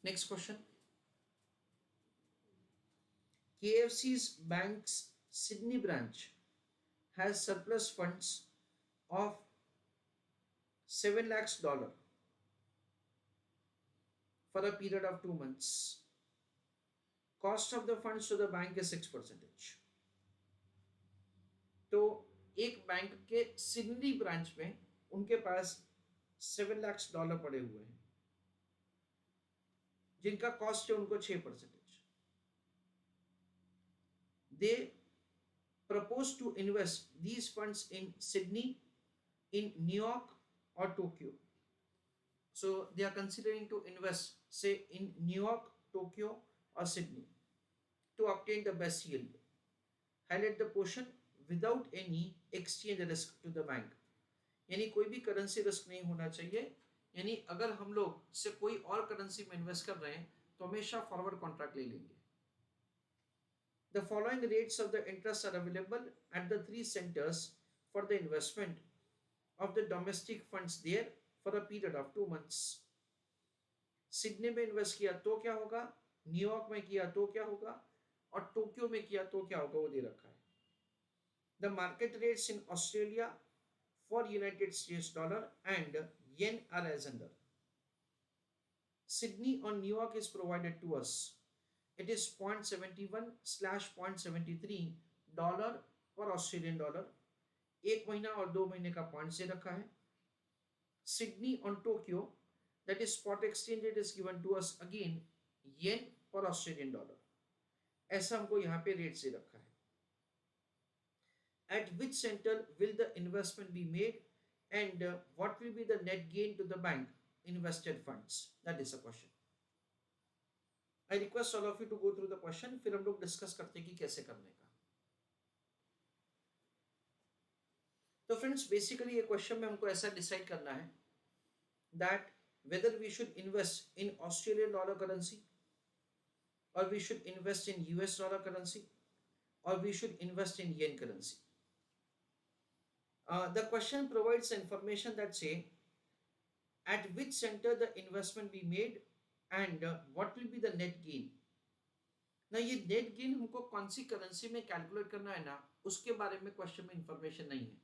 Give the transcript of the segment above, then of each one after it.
Next question. KFC's bank's Sydney branch has surplus funds of 7 lakhs dollar for a period of 2 months. Cost of the funds to the bank is 6%. तो एक bank के Sydney branch में उनके पास 7 lakh dollar पड़े हुए हैं जिनका cost है उनको 6%. दे propose to invest these funds in Sydney, in New York or Tokyo. So they are considering to invest, say, in New York, Tokyo or Sydney to obtain the best yield. Highlight the portion without any exchange risk to the bank. यानी कोई भी currency risk नहीं होना चाहिए. यानी अगर हम लोग से कोई और करेंसी में इन्वेस्ट कर रहे हैं तो हमेशा फॉरवर्ड कॉन्ट्रैक्ट ले लेंगे. The following rates of the interest are available at the three centers for the investment of the domestic funds there for a period of 2 months. Sydney में इन्वेस्ट किया तो क्या होगा, न्यूयॉर्क में किया तो क्या होगा और टोक्यो में किया तो क्या होगा वो दे रखा है. The market rates in Australia for United States dollar and yen are as under. Sydney on New York is provided to us. It is 0.71/0.73 dollar per Australian dollar. एक महीना और 2 महीने का पॉइंट से रखा है. Sydney on Tokyo that is spot exchange rate is given to us again yen per Australian dollar. ऐसा हमको यहाँ पे रेट से रखा है. At which center will the investment be made and what will be the net gain to the bank invested funds? That is a question. I request all of you to go through the question. फिर हम लोग discuss करते हैं कि कैसे करने का. तो फ्रेंड्स बेसिकली ये क्वेश्चन में हमको ऐसा डिसाइड करना है that whether we should invest in Australian dollar currency or we should invest in US dollar currency or we should invest in yen currency. The question provides information that say at which center the investment be made and what will be the net gain. ना ये net gain हमको कौन सी currency में calculate करना है ना उसके बारे में क्वेश्चन में इंफॉर्मेशन नहीं है.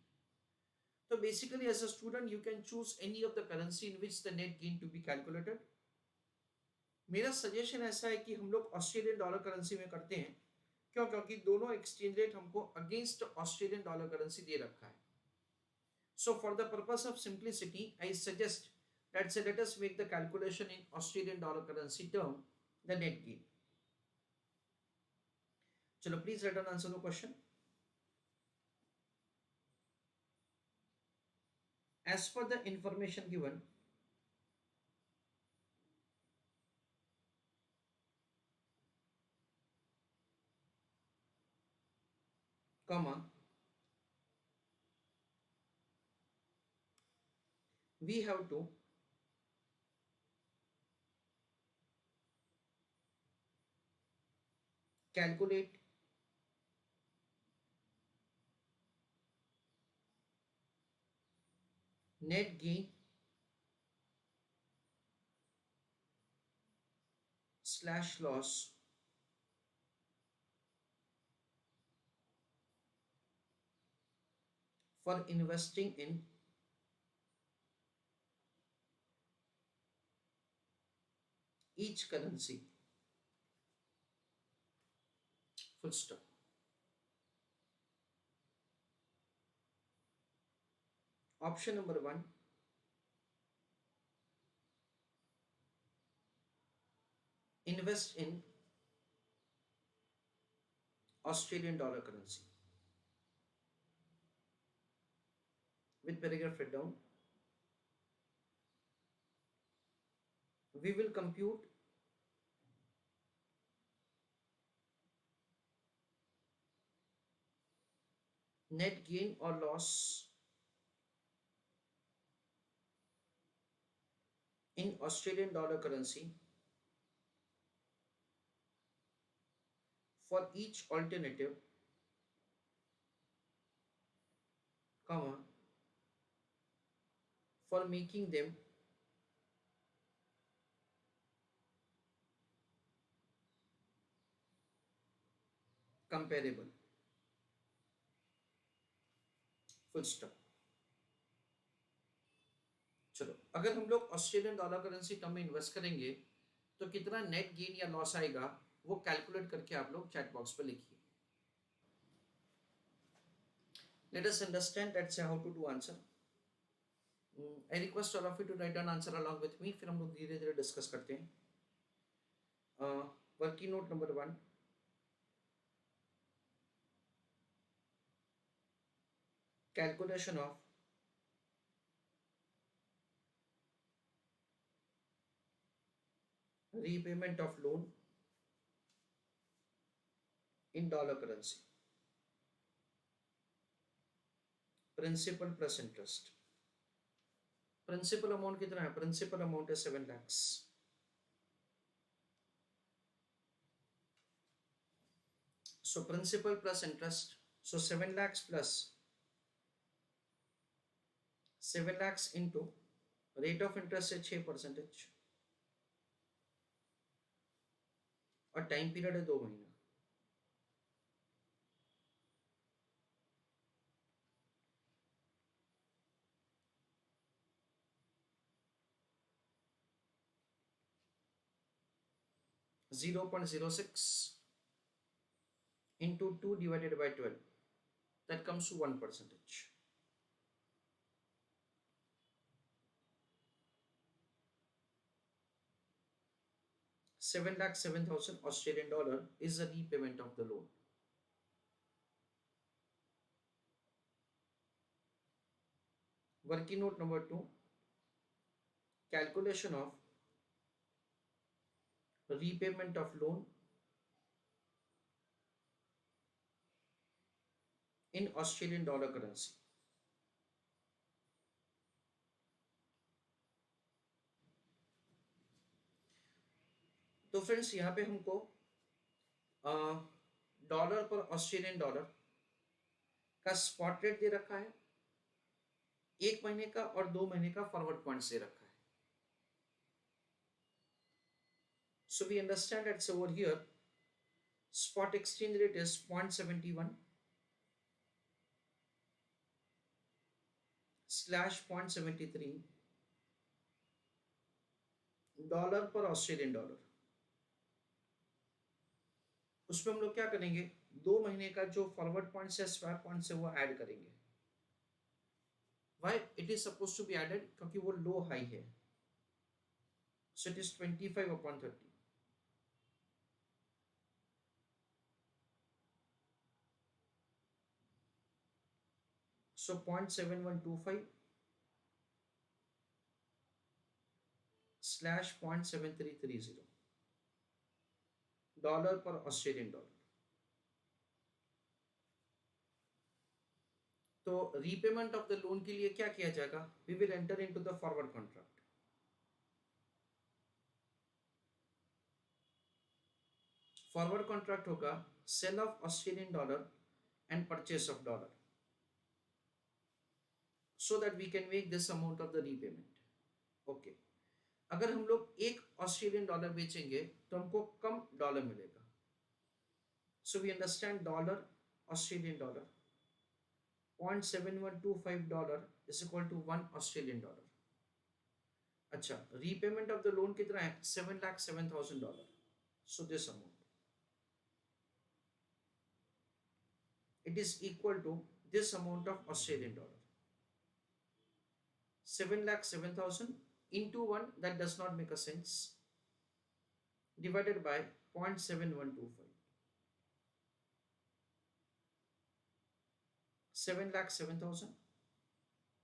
तो basically as a student you can choose any of the currency in which the net gain to be calculated. मेरा सजेशन ऐसा है कि हम लोग ऑस्ट्रेलियन डॉलर करेंसी में करते हैं. क्यों? क्योंकि दोनों एक्सचेंज रेट हमको अगेंस्ट ऑस्ट्रेलियन डॉलर करेंसी दे रखा है. So for the purpose of simplicity, I suggest that say let us make the calculation in Australian dollar currency term, the net gain. Chalo, please write down answer the question. As per the information given, comma, we have to calculate net gain slash loss for investing in each currency. Full stop. Option number 1, invest in Australian dollar currency. With paragraph written down, we will compute net gain or loss in Australian dollar currency for each alternative, comma, for making them comparable, full stop. चलो, अगर हम लोग Australian dollar currency term में invest करेंगे तो कितना net gain या loss आएगा वो कैलकुलेट करके आप लोग चैट बॉक्स पर लिखिए। Let us understand that's how to do answer. I request all of you to write down answer along with me, फिर हम लोग धीरे धीरे डिस्कस करते हैं। Working note number 1, calculation of repayment of loan in dollar currency, principal plus interest। Principal amount कितना है? Principal amount है 7 lakhs। So principal plus interest, so 7 lakhs plus 7 lakhs into rate of interest है 6% और time period है 2 महीना। (0.06 into 2 divided by 12, that comes to 1%। 7,07,000 Australian dollar is the repayment of the loan। Working note number 2, calculation of repayment of loan in Australian dollar currency। तो friends यहाँ पे हमको dollar per Australian dollar का spot rate दे रखा है, 1 महीने का और 2 महीने का फॉरवर्ड पॉइंट्स दे रखा है। So we understand that over here spot exchange rate is 0.71 / 0.73 dollar per Australian dollar. उसमें हम लोग क्या करेंगे, 2 महीने का जो फॉरवर्ड पॉइंट है, स्वैप पॉइंट है, वो ऐड करेंगे। Why it is suppose to be added? क्योंकि वो लो हाई है। So it is 25/30। So 0.7125 / 0.7330 dollar per Australian dollar. तो रीपेमेंट ऑफ द लोन के लिए क्या किया जाएगा? We will enter into the forward contract. Forward contract होगा sale of Australian dollar and purchase of dollar, so that we can make this amount of the repayment। Okay, अगर हम लोग 1 Australian dollar बेचेंगे तो हमको कम डॉलर मिलेगा। So we understand dollar Australian dollar 0.7125 dollar is equal to 1 Australian dollar. अच्छा, repayment of the loan कितना है? 7,07,000 dollar. So this amount it is equal to this amount of Australian dollar. 7,07,000 into 1, that does not make a sense, divided by 0.7125। 7,07,000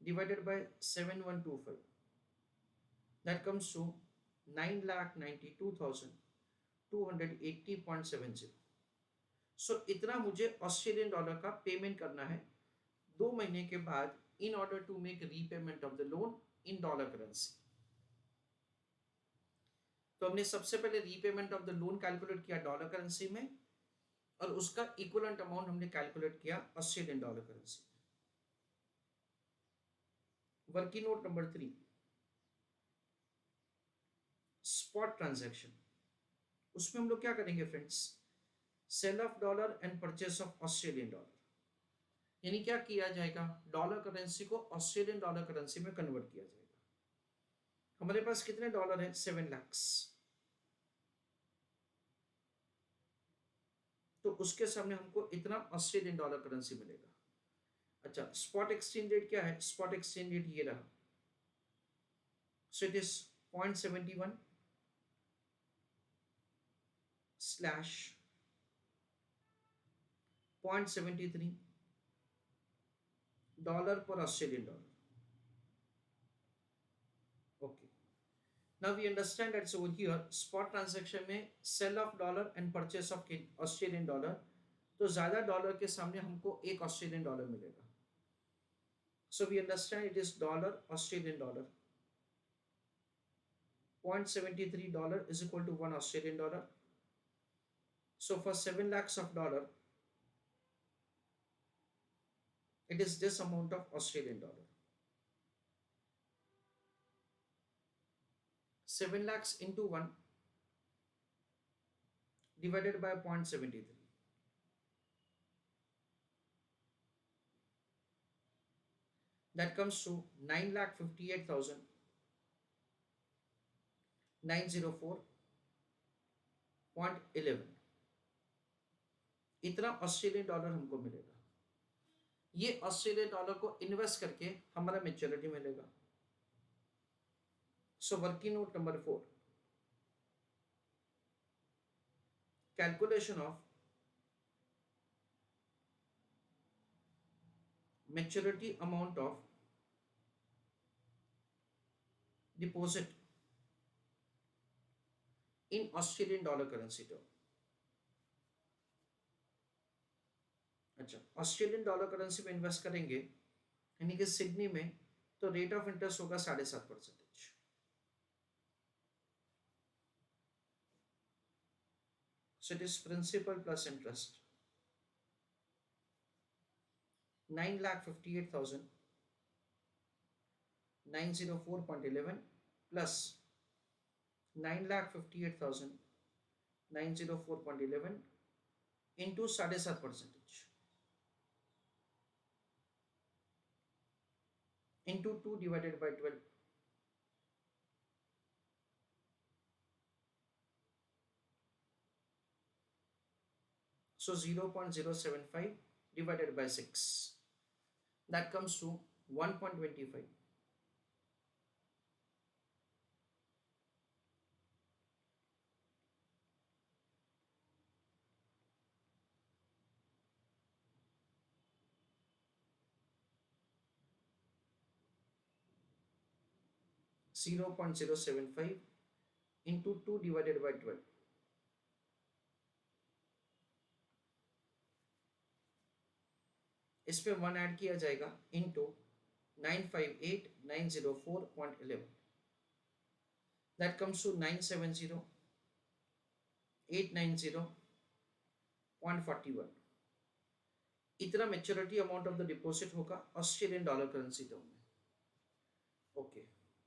divided by 7125, that comes to 9,92,280.70। सो इतना मुझे Australian dollar का payment करना है 2 महीने के बाद in order to make repayment of the loan in dollar currency। तो हमने सबसे पहले repayment of the loan calculate किया डॉलर करेंसी में और उसका इक्विवेलेंट अमाउंट हमने कैलकुलेट किया ऑस्ट्रेलियन डॉलर करेंसी में। Working note number 3, spot transaction. उसमें हम लोग क्या करेंगे friends, sale of dollar and purchase of Australian dollar. यानी क्या किया जाएगा, डॉलर करेंसी को ऑस्ट्रेलियन डॉलर करेंसी में कन्वर्ट किया जाएगा। हमारे पास कितने डॉलर है, 7 लाख, तो उसके सामने हमको इतना ऑस्ट्रेलियन डॉलर करेंसी मिलेगा। अच्छा, स्पॉट एक्सचेंज रेट क्या है, स्पॉट एक्सचेंज रेट ये रहा, so it is 0.71 slash 0.73 dollar per Australian dollar. Okay, now we understand that so here spot transaction में sell of dollar and purchase of Australian dollar, तो ज़्यादा dollar के सामने हमको एक ऑस्ट्रेलियन डॉलर मिलेगा। So we understand it is dollar Australian dollar, 0.73 dollar is equal to 1 Australian dollar. So for 7 lakhs of dollar, it is this amount of Australian dollar. 7 lakhs into 1 divided by 0.73. That comes to 9,58,904.11. इतना Australian dollar हमको मिलेगा। ये Australian dollar को invest करके हमारा maturity मिलेगा। सो working note number 4, calculation of maturity amount of deposit in Australian dollar currency term। अच्छा, Australian dollar currency में इन्वेस्ट करेंगे यानी कि सिडनी में, तो रेट ऑफ इंटरेस्ट होगा 7.5%। So it is principal plus interest 9,58,904.11 plus 9,58,904.11 into 7.5% into 2 divided by 12, so 0.075 divided by 6, that comes to 1.25. Zero point 0.075 into 2 divided by 12, इस पे 1 ऐड किया जाएगा इंटू 958,904.11, दैट कम्स टू 970,890.41। इतना maturity amount of the deposit होगा Australian dollar currency term में। Okay,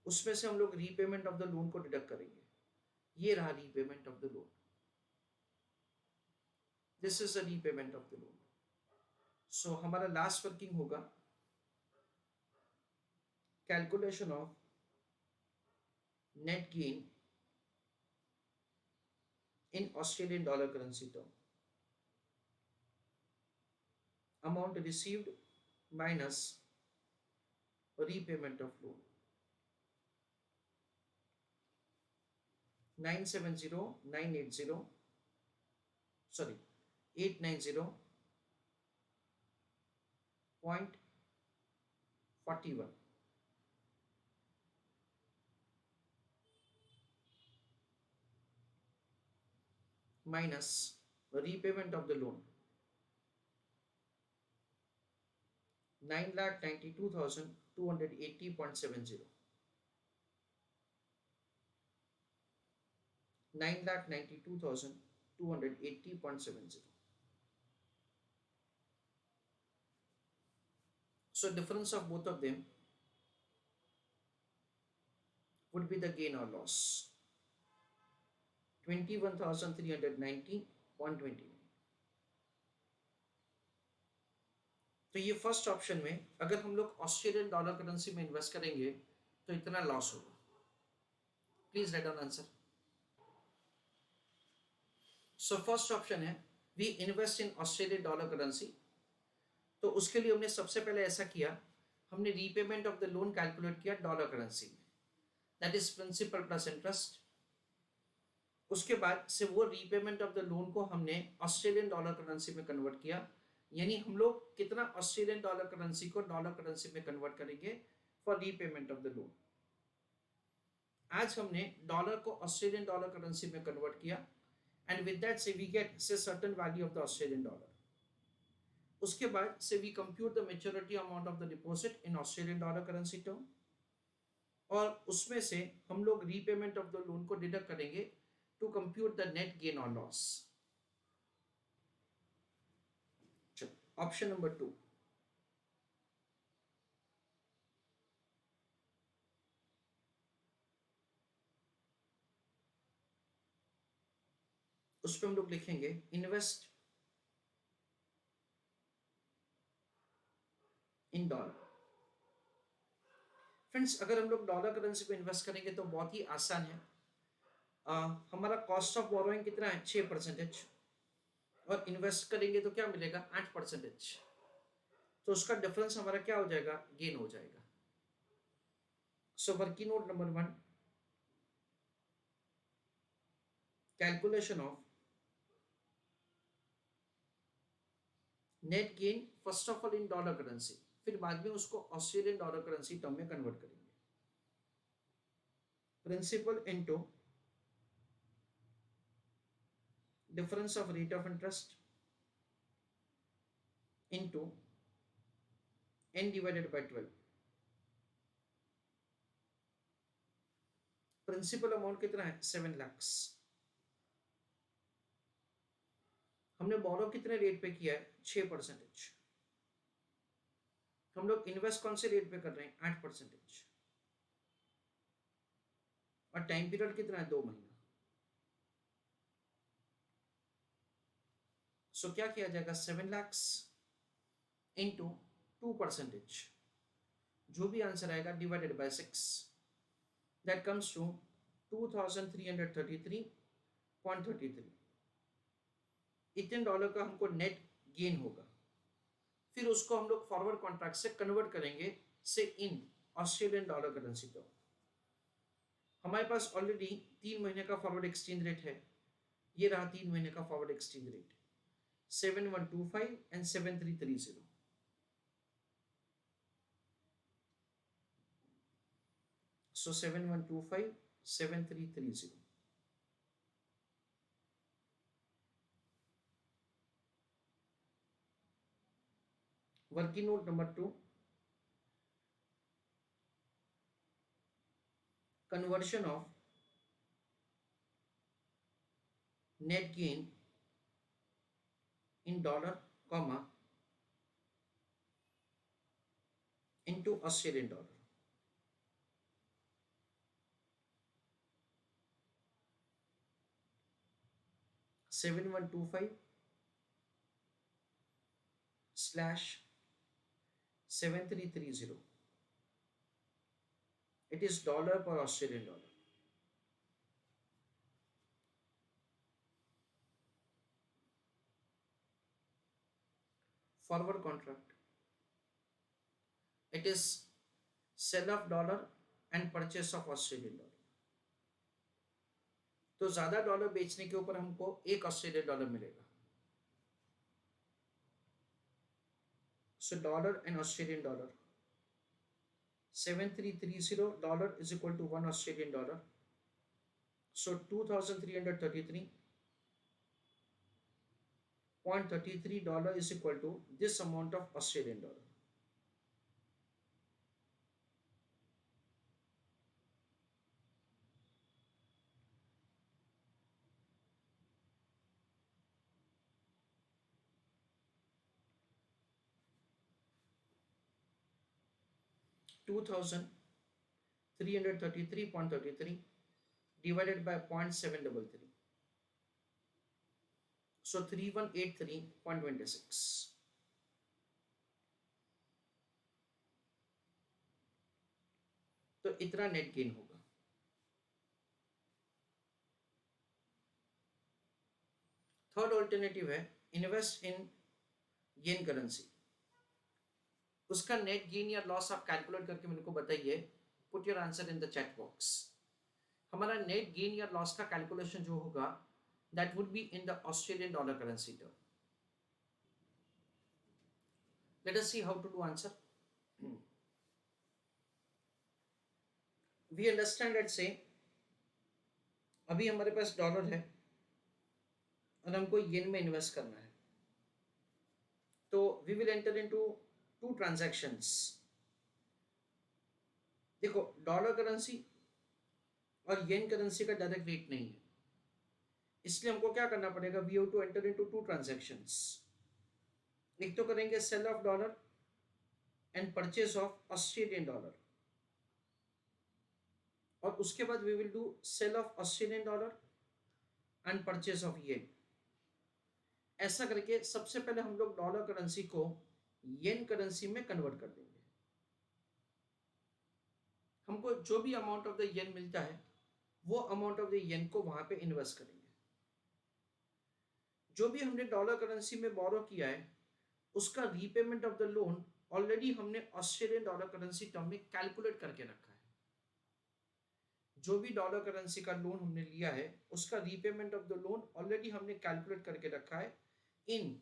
उसमें से हम लोग रीपेमेंट ऑफ द लोन को डिडक्ट करेंगे। ये रहा repayment of the loan, this is the repayment of the loan. So हमारा लास्ट वर्किंग होगा calculation of net gain in Australian dollar currency term, amount received minus repayment of loan, 970,980 sorry 890.41 minus repayment of the loan 9,92,280.70, 9,92,280.70. So difference of both of them would be the gain or loss, 21,390.29. तो ये first option में अगर हम लोग Australian dollar currency में invest करेंगे तो इतना लॉस होगा. Please write down answer. So first option है we invest in Australian dollar currency. तो उसके लिए हमने सबसे पहले ऐसा किया, हमने repayment of the loan calculate किया डॉलर करेंसी में, that is principal plus interest. उसके बाद से वो रीपेमेंट ऑफ द लोन को हमने ऑस्ट्रेलियन डॉलर करेंसी में कन्वर्ट किया. यानी हम लोग कितना ऑस्ट्रेलियन डॉलर करेंसी को डॉलर करेंसी में कन्वर्ट करेंगे for repayment of the loan. आज हमने डॉलर को ऑस्ट्रेलियन डॉलर करेंसी में कन्वर्ट किया and with that say we get say certain value of the Australian dollar. उसके बाद से we compute the maturity amount of the deposit in Australian dollar currency term, और उसमें से हम लोग रीपेमेंट ऑफ द लोन को डिडक्ट करेंगे to compute the net gain और लॉस. Option number 2. उस पर हम लोग लिखेंगे इन्वेस्ट इन डॉलर. फ्रेंड्स, अगर हम लोग डॉलर करेंसी पे इन्वेस्ट करेंगे तो बहुत ही आसान है. हमारा कॉस्ट ऑफ बोरोइंग कितना है 6%, और इन्वेस्ट करेंगे तो क्या मिलेगा 8%. तो उसका डिफरेंस हमारा क्या हो जाएगा, गेन हो जाएगा. So working note number 1, calculation of net gain first of all in dollar currency, फिर बाद में उसको ऑस्ट्रेलियन डॉलर करेंसी टर्म में कन्वर्ट करेंगे. Principal into difference of rate of interest into n divided by 12. Principal amount कितना है 7 लाख. हमने बोरो कितने रेट पे किया है 6%. हम लोग इन्वेस्ट कौन से रेट पे कर रहे हैं 8%, और टाइम पीरियड कितना है 2 महीना. सो क्या किया जाएगा 7 लाख इंटू 2%, जो भी आंसर आएगा divided by 6, that comes to 2333.33. इतने डॉलर का हमको नेट गेन होगा. फिर उसको हम लोग फॉरवर्ड कॉन्ट्रैक्ट से कन्वर्ट करेंगे से इन ऑस्ट्रेलियन डॉलर करेंसी. तो हमारे पास ऑलरेडी 3 महीने का फॉरवर्ड एक्सचेंज रेट है. ये रहा 3 महीने का forward exchange rate 7125 and 7330. So 7125 7330. Working note number 2, conversion of net gain in dollar comma into Australian dollar. Seven one two five slash 7330. It is dollar per Australian dollar. Forward contract. It is sell of dollar and purchase of Australian dollar. तो ज्यादा dollar बेचने के ऊपर हमको 1 Australian dollar मिलेगा. So dollar and Australian dollar 7330 dollar is equal to 1 Australian dollar. So 2333.33 dollar is equal to this amount of Australian dollar. $2,333.33 divided by 0.733. So 3183.26. तो इतना net gain होगा। थर्ड ऑल्टरनेटिव है invest in yen currency. उसका net gain या loss आप calculate करके मेरे को बताइए। Put your answer in the chat box. हमारा नेट गेन या लॉस का कैलकुलेशन जो होगा that would be in the Australian dollar currency term. Let us see how to do answer. We understand that say अभी हमारे पास dollar है और हमको येन में इन्वेस्ट करना है, तो we will enter into two transactions. देखो डॉलर करेंसी और येन करेंसी का डायरेक्ट रेट नहीं है, इसलिए हमको क्या करना पड़ेगा, we have to enter into two transactions. एक तो करेंगे sell of dollar and purchase of Australian dollar, और उसके बाद we will do sell of Australian dollar and purchase of yen. ऐसा करके सबसे पहले हम लोग डॉलर करेंसी को येन करेंसी में कन्वर्ट कर देंगे। हमको जो भी अमाउंट ऑफ द येन मिलता है वो अमाउंट ऑफ द येन को वहां पे इन्वेस्ट करेंगे। जो भी हमने डॉलर करेंसी में बोरो किया है उसका repayment of the loan already हमने ऑस्ट्रेलियन डॉलर करेंसी टर्म में कैलकुलेट करके रखा है। जो भी डॉलर करेंसी का लोन हमने लिया है उसका repayment of the loan already हमने कैलकुलेट करके रखा है इन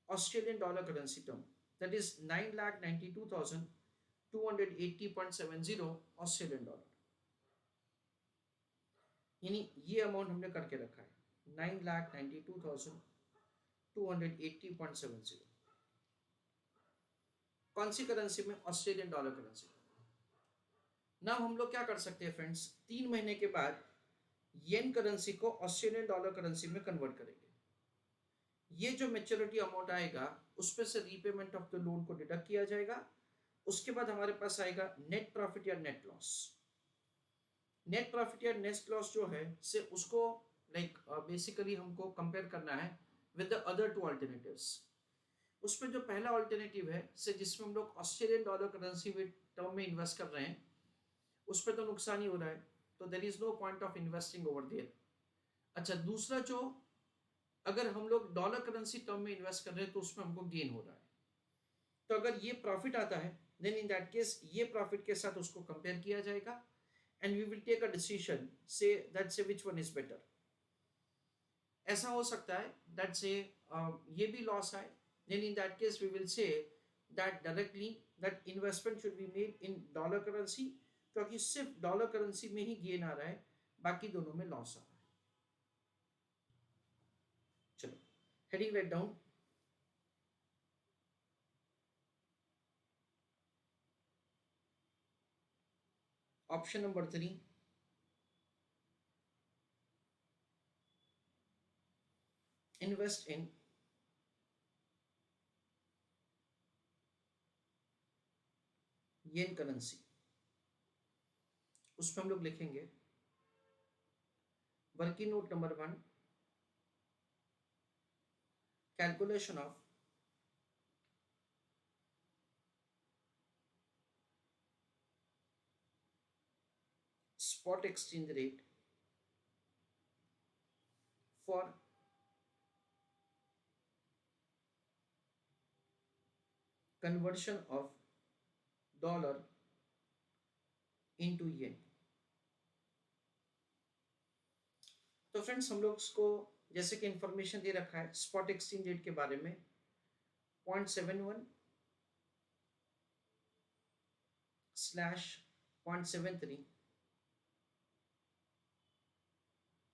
Australian dollar currency term, that is 9,92,280.70 Australian dollar. यानी ये अमाउंट हमने करके रखा है 9,92,280.70। कौन सी करेंसी में? Australian dollar currency. ना हम लोग क्या कर सकते हैं फ्रेंड्स, 3 महीने के बाद येन करेंसी को ऑस्ट्रेलियन डॉलर करेंसी में कन्वर्ट करेंगे। ये जो मेच्योरिटी अमाउंट आएगा उसमें से रीपेमेंट ऑफ द लोन को डिडक्ट किया जाएगा। उसके बाद हमारे पास आएगा नेट प्रॉफिट या नेट लॉस। नेट प्रॉफिट या नेट लॉस जो है से उसको लाइक बेसिकली हमको कंपेयर करना है with the other two alternatives. उसमें जो पहला अल्टरनेटिव है से जिसमें हम लोग ऑस्ट्रेलियन डॉलर करेंसी में टर्म में इन्वेस्ट कर रहे हैं उस पर तो नुकसान ही हो रहा है, तो there is no point of investing over there. अच्छा, दूसरा जो अगर हम लोग डॉलर करेंसी टर्म में इन्वेस्ट कर रहे हैं तो उसमें हमको गेन हो रहा है, तो अगर ये प्रॉफिट आता है देन इन दैट केस ये प्रॉफिट के साथ उसको कंपेयर किया जाएगा and we will take a decision say that say which one is better. ऐसा हो सकता है दैट से ये भी लॉस आए, then in that case we will say that directly that investment should be made in dollar currency, क्योंकि सिर्फ डॉलर करेंसी में ही गेन आ रहा है, बाकी दोनों में लॉस आ रहा है। चलो heading write down. Option number 3, invest in yen currency. उसमें हम लोग लिखेंगे working note number 1, calculation of spot exchange rate for conversion of dollar into yen। तो फ्रेंड्स हम लोग इसको जैसे कि इंफॉर्मेशन दे रखा है स्पॉट एक्सचेंज रेट के बारे में 0.71/0.73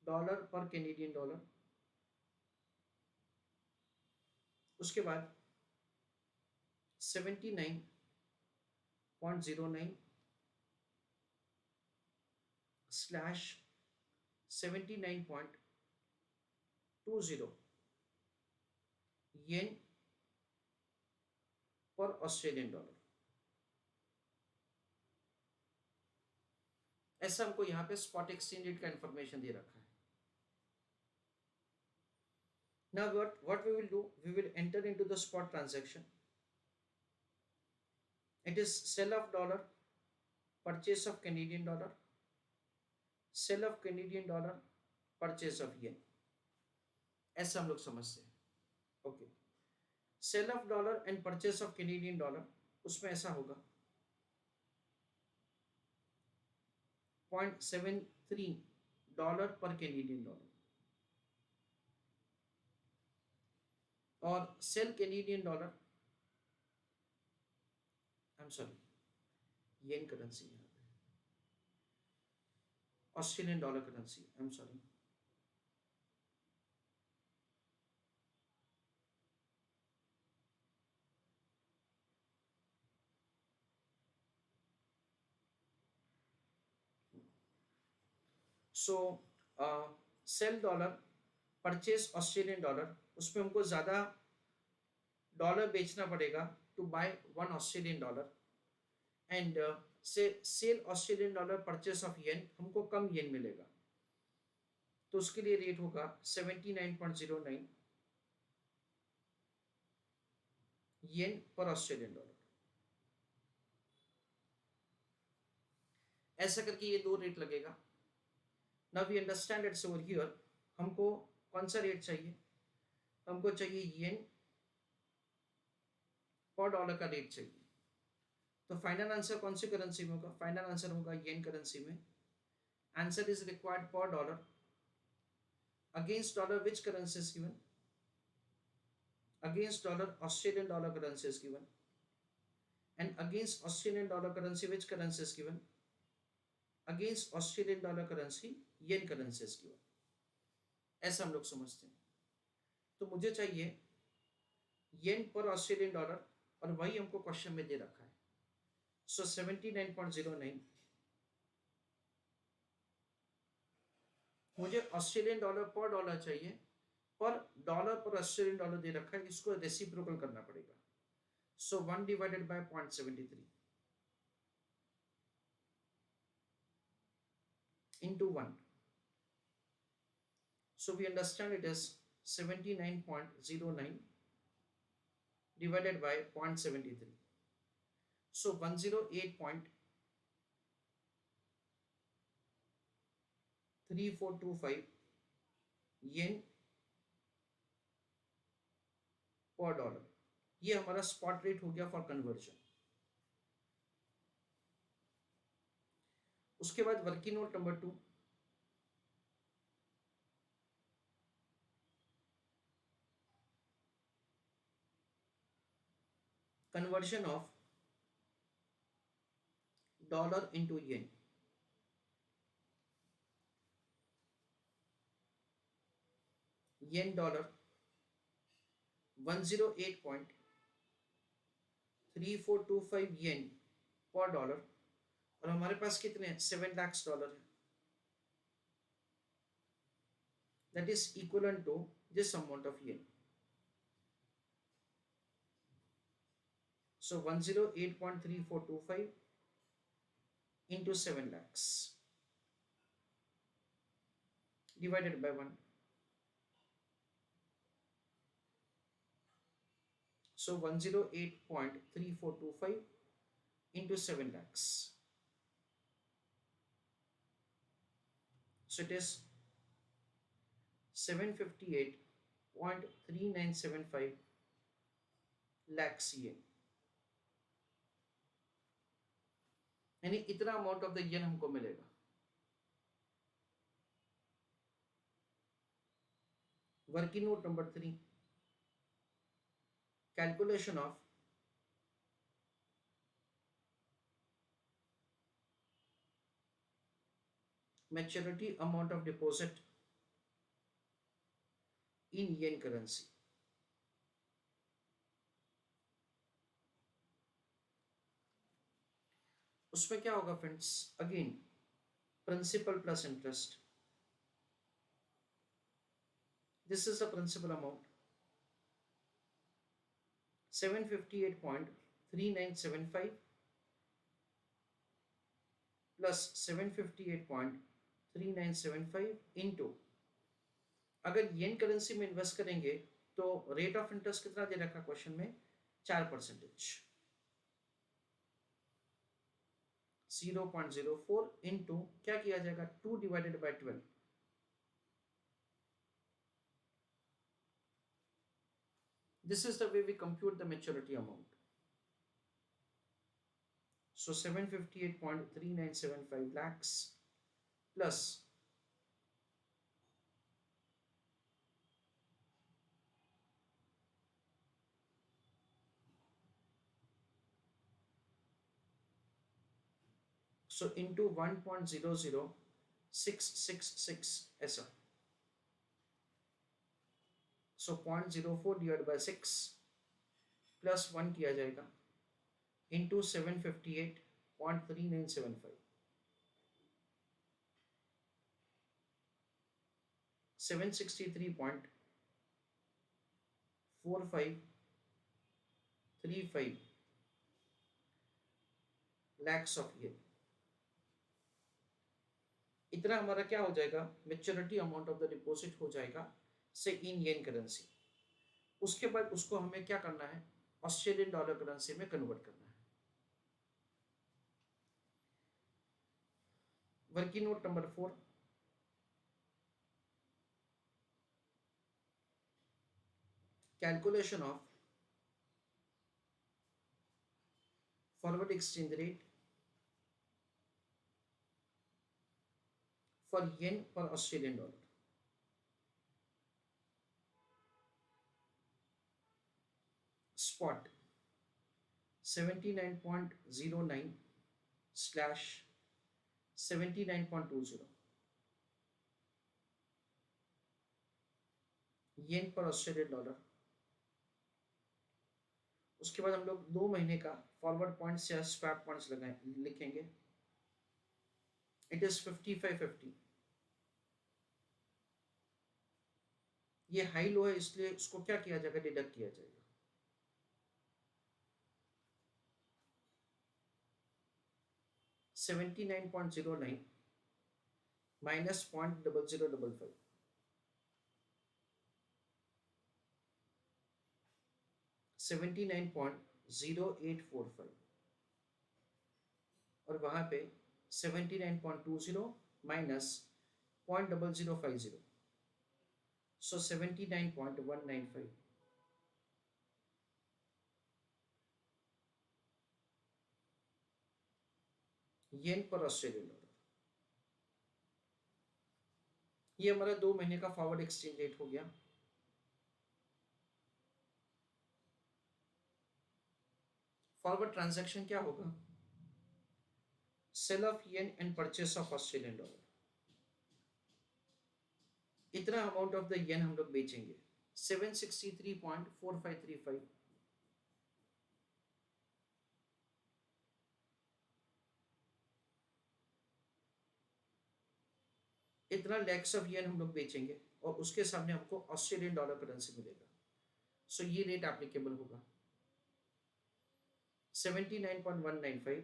डॉलर पर कैनेडियन डॉलर। उसके बाद 79.09/79.20 येन पर ऑस्ट्रेलियन डॉलर। ऐसा हमको यहाँ पे स्पॉट एक्सचेंज रेट का इंफॉर्मेशन दे रखा है। Now what we will do, we will enter into the spot transaction. It is sell of dollar purchase of Canadian dollar, sell of Canadian dollar, purchase of yen, ऐसा हम लोग समझते हैं। Okay, sell of dollar and purchase of Canadian dollar, उसमें ऐसा होगा 0.73 dollar per Canadian dollar, और sell Canadian dollar, I am sorry yen currency, यहाँ पे Australian dollar currency, I am sorry, so sell dollar, purchase Australian dollar, उसमें हमको ज़्यादा dollar बेचना पड़ेगा to buy 1 Australian dollar, and से sell Australian dollar purchase of yen, हमको कम येन मिलेगा, तो उसके लिए रेट होगा 79.09 येन पर ऑस्ट्रेलियन डॉलर। ऐसा करके ये दो रेट लगेगा। Now we understand it's over here, हमको कौन सा रेट चाहिए, हमको चाहिए येन पर डॉलर का रेट चाहिए। तो फाइनल आंसर कौन सी करेंसी में होगा, फाइनल आंसर होगा येन करेंसी में। आंसर इज रिक्वायर्ड पर dollar against dollar, which currency is given, against dollar Australian dollar currency is given, and against Australian dollar currency which currency is given, against Australian dollar currency yen currency is given, ऐसा हम लोग समझते हैं। तो मुझे चाहिए येन per Australian dollar, और वही हमको क्वेश्चन में दे रखा है। सो 79.09 मुझे ऑस्ट्रेलियन डॉलर पर डॉलर चाहिए, पर डॉलर पर ऑस्ट्रेलियन डॉलर दे रखा है, इसको रेसिप्रोकल करना पड़ेगा। सो 1 divided by 0.73 into 1, so we understand it is 79.09 divided by 0.73, so 108.3425 yen per dollar, ये हमारा स्पॉट रेट हो गया फॉर कन्वर्जन। उसके बाद working note number 2, conversion of dollar into yen. Yen dollar 108.3425 yen per dollar, और हमारे पास कितने हैं, 7 लाख डॉलर है, that is equal to this amount of yen. So 108.3425 into 7 lakhs divided by 1. So 108.3425 into 7 lakhs. So it is 758.3975 lakhs yen. यानी इतना amount of the येन हमको मिलेगा। Working note number 3, calculation of maturity amount of deposit in yen currency। उसमें क्या होगा friends, again principal plus interest, this is the principal amount 758.3975 plus 758.3975 into, अगर yen currency में invest करेंगे तो रेट ऑफ इंटरेस्ट कितना दे रखा क्वेश्चन में, 4%। 0.04 इंटू क्या किया जाएगा 2 divided by 12. This is the way we compute the maturity amount. So 758.3975 lakhs plus so into 1.00666 ऐसा. So 0.04 divided by 6 plus 1 किया जाएगा into 758.3975. 763.4535 lakhs of year. इतना हमारा क्या हो जाएगा maturity amount of the deposit हो जाएगा से इन येन करेंसी. उसके बाद उसको हमें क्या करना है ऑस्ट्रेलियन डॉलर करेंसी में कन्वर्ट करना है. Working note number 4. Calculation of forward exchange rate for yen per Australian dollar. Spot 79.09 slash 79.20 yen per Australian dollar. उसके बाद हम लोग 2 महीने का फॉरवर्ड पॉइंट्स या स्वैप पॉइंट्स लगाए लिखेंगे. It is 5550. ये हाई लो है इसलिए इसको क्या किया जाएगा डिडक्ट किया जाएगा. $79.09 minus 0.0055. 79.0845 और वहां पे 79.20 माइनस 0.0050. So 79.195. येन पर ऑस्ट्रेलियन डॉलर. ये हमारा 2 महीने का फॉरवर्ड एक्सचेंज रेट हो गया. फॉरवर्ड ट्रांजैक्शन क्या होगा sale of yen and purchase of Australian dollar. इतना अमाउंट ऑफ द येन हम लोग बेचेंगे 763.4535. इतना लैक्स ऑफ येन हम लोग बेचेंगे और उसके सामने हमको ऑस्ट्रेलियन डॉलर करेंसी मिलेगा. सो ये रेट एप्लीकेबल होगा 79.195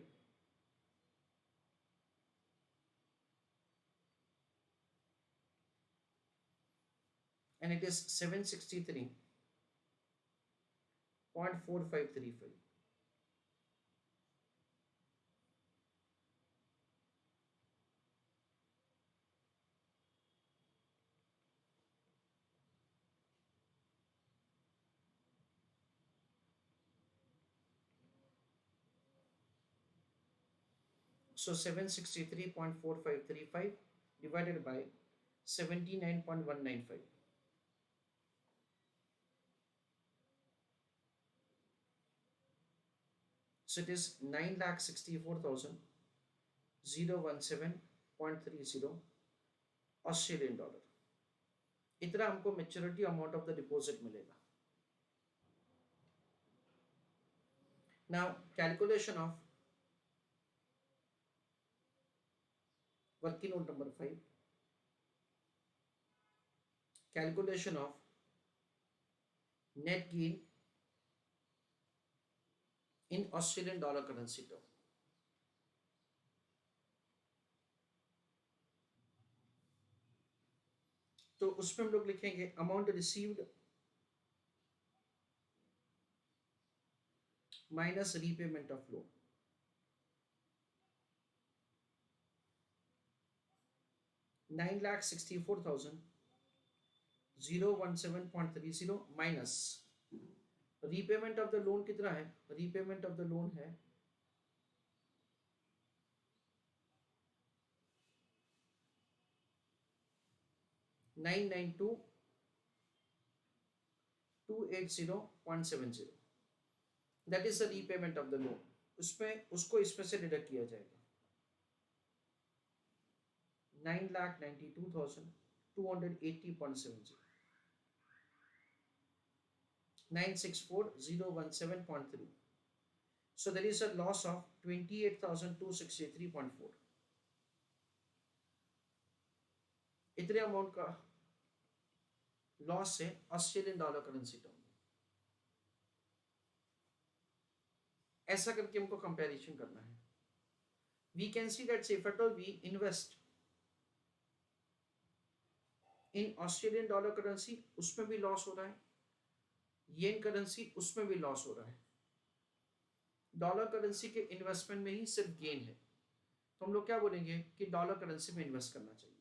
and it is 763.4535. So 763.4535 divided by 79.195. So it is 9,64,017.30 Australian dollar. इतना हमको maturity amount of the deposit मिलेगा. Now calculation of working note number 5. Calculation of net gain in Australian dollar currency term. तो उसमें हम लोग लिखेंगे amount received minus repayment of loan. 9,64,017.30 minus repayment of the loan कितना है, repayment of the loan है 992,280.70, that is the repayment of the loan. उसमें उसको इसमें से डिडक्ट किया जाएगा 9,92,280.70, 964,017.3, so there is a loss of 28,263.4। इतने अमाउंट का लॉस है ऑस्ट्रेलियन डॉलर करेंसी टर्म में। ऐसा करके हमको कंपैरिजन करना है। We can see that if at all we invest in Australian dollar currency, उसमें भी लॉस हो रहा है, येन करेंसी उसमें भी लॉस हो रहा है, डॉलर करेंसी के इन्वेस्टमेंट में ही सिर्फ गेन है, तो हम लोग क्या बोलेंगे कि डॉलर करेंसी में इन्वेस्ट करना चाहिए।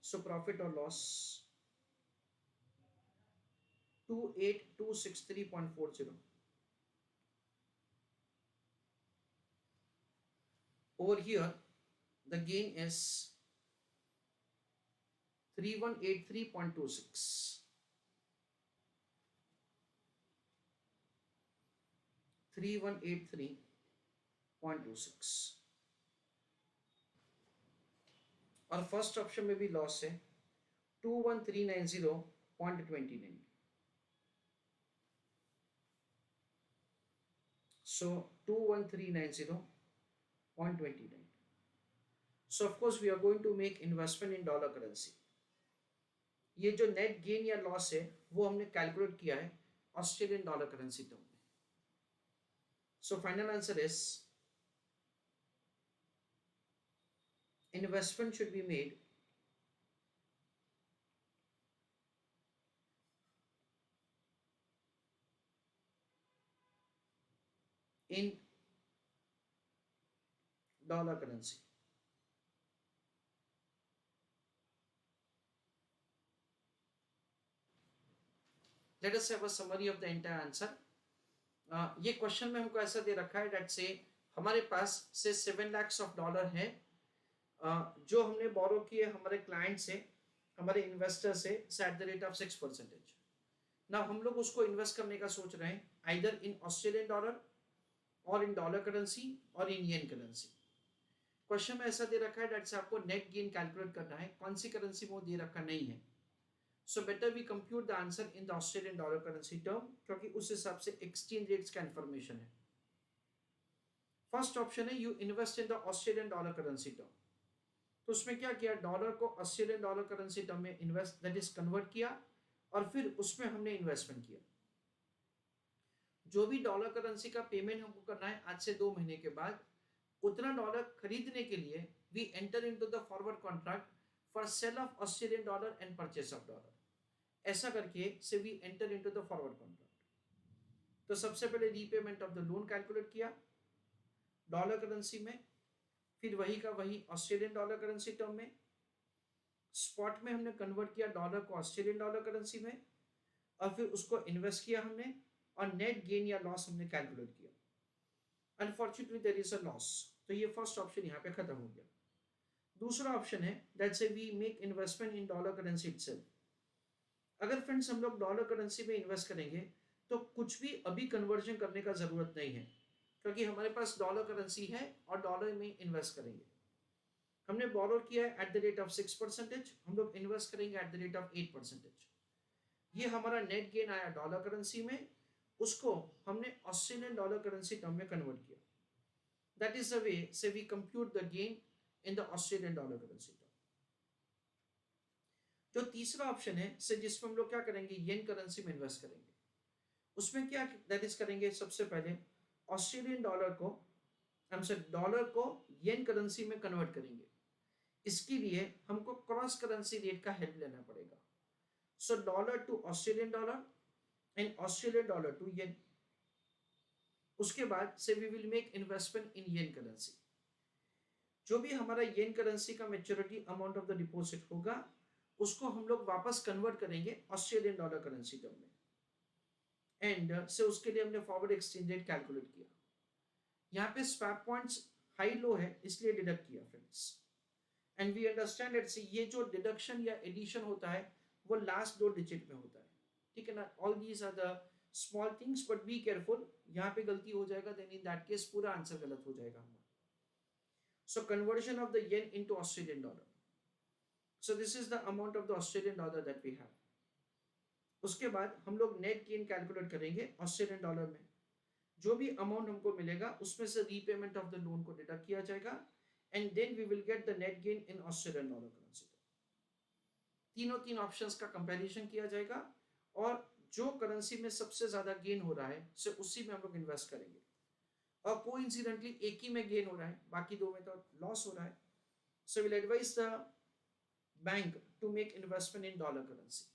सो प्रॉफिट और loss 28,263.40, over here the gain is 3,183.26, 3,183.26, और फर्स्ट ऑप्शन में भी लॉस है 21,390.29, so 21,390.29, so of course we are going to make investment in dollar currency। ये जो नेट गेन या लॉस है वो हमने कैलकुलेट किया है ऑस्ट्रेलियन डॉलर करेंसी टर्म में। So final answer is investment should be made in dollar currency। Let us have a summary of the entire answer। ये क्वेश्चन में हमको ऐसा दे रखा है डेट से हमारे पास से 7 lakhs ऑफ डॉलर है जो हमने बोरो किए हमारे क्लाइंट से, हमारे इन्वेस्टर से एट द रेट ऑफ 6%। ना हम लोग उसको इन्वेस्ट करने का सोच रहे हैं आइदर इन ऑस्ट्रेलियन डॉलर और इन डॉलर करेंसी और इन येन करेंसी। क्वेश्चन में ऐसा दे रखा है डेट से आपको नेट गेन कैलकुलेट करना है, कौन सी करेंसी में वो दे रखा नहीं है। So better we compute the answer in the Australian dollar currency term, क्योंकि उस हिसाब से एक्सचेंज रेट्स का इंफॉर्मेशन है। फर्स्ट ऑप्शन है you invest in the Australian dollar currency term, तो उसमें क्या किया, डॉलर को ऑस्ट्रेलियन डॉलर करेंसी टर्म में इन्वेस्ट दैट इज कन्वर्ट किया और फिर उसमें हमने इन्वेस्टमेंट किया। जो भी डॉलर करेंसी का पेमेंट हमको करना है आज से 2 महीने के बाद, उतना डॉलर खरीदने के लिए we enter into the forward contract for sale of Australian dollar and purchase of dollar. ऐसा करके से we enter into the forward contract. तो सबसे पहले repayment of the loan calculate किया डॉलर करेंसी में, फिर वही का वही ऑस्ट्रेलियन डॉलर करेंसी टर्म में, स्पॉट में हमने कन्वर्ट किया डॉलर को ऑस्ट्रेलियन डॉलर करेंसी में, और फिर उसको इन्वेस्ट किया हमने और नेट गेन या लॉस हमने कैलकुलेट किया। Unfortunately there is a loss, तो ये फर्स्ट ऑप्शन यहाँ पे खत्म हो गया। दूसरा ऑप्शन है that say we make investment in dollar currency itself. अगर फ्रेंड्स हम लोग डॉलर करेंसी में इन्वेस्ट करेंगे तो कुछ भी अभी कन्वर्जन करने का जरूरत नहीं है, क्योंकि हमारे पास डॉलर करेंसी है और डॉलर में इन्वेस्ट करेंगे। हमने बोरो किया है एट द रेट ऑफ 6%, हम लोग इन्वेस्ट करेंगे एट द रेट ऑफ 8%। ये हमारा नेट गेन आया डॉलर करेंसी में, उसको हमने ऑस्ट्रेलियन डॉलर करेंसी टर्म में कन्वर्ट किया। That is the way say we compute the gain in the Australian dollar currency term. जो तीसरा ऑप्शन है से जिसमें हम लोग क्या करेंगे, येन करेंसी में इन्वेस्ट करेंगे। उसमें क्या दैट इज करेंगे, सबसे पहले ऑस्ट्रेलियन डॉलर को हमसे डॉलर को येन करेंसी में कन्वर्ट करेंगे। इसके लिए हमको क्रॉस करेंसी रेट का हेल्प लेना पड़ेगा। So dollar to Australian dollar and Australian dollar to yen. उसके बाद से we will make investment in yen currency. जो भी हमारा येन करेंसी का maturity amount of the deposit होगा उसको हम लोग वापस कन्वर्ट करेंगे ऑस्ट्रेलियन डॉलर करेंसी टर्म में, एंड से उसके लिए हमने फॉरवर्ड एक्सचेंज रेट कैलकुलेट किया। यहाँ पे स्वैप पॉइंट्स हाई लो है इसलिए डिडक्ट किया friends, and we understand it's, ये जो डिडक्शन या एडिशन होता है वो लास्ट 2 डिजिट में होता है, ठीक है ना। All these are the small things but be careful, यहाँ पे गलती हो जाएगा देन इन दैट केस पूरा आंसर गलत हो जाएगा हमारा। So conversion of the yen into Australian dollar, so this is the amount of the Australian dollar that we have. उसके बाद हम लोग नेट गेन कैलकुलेट करेंगे ऑस्ट्रेलियन डॉलर में, जो भी अमाउंट हमको मिलेगा उसमें से रीपेमेंट ऑफ द लोन को डिडक्ट किया जाएगा, and then we will get the net gain in Australian dollar currency. तीन ऑप्शंस का कंपैरिजन किया जाएगा और जो करेंसी में सबसे ज्यादा गेन हो रहा है से उसी में हम लोग इन्वेस्ट करेंगे, और कोइंसिडेंटली एक ही में गेन हो रहा है बाकी 2 में तो लॉस हो रहा है। So will advise the bank to make investment in dollar currency.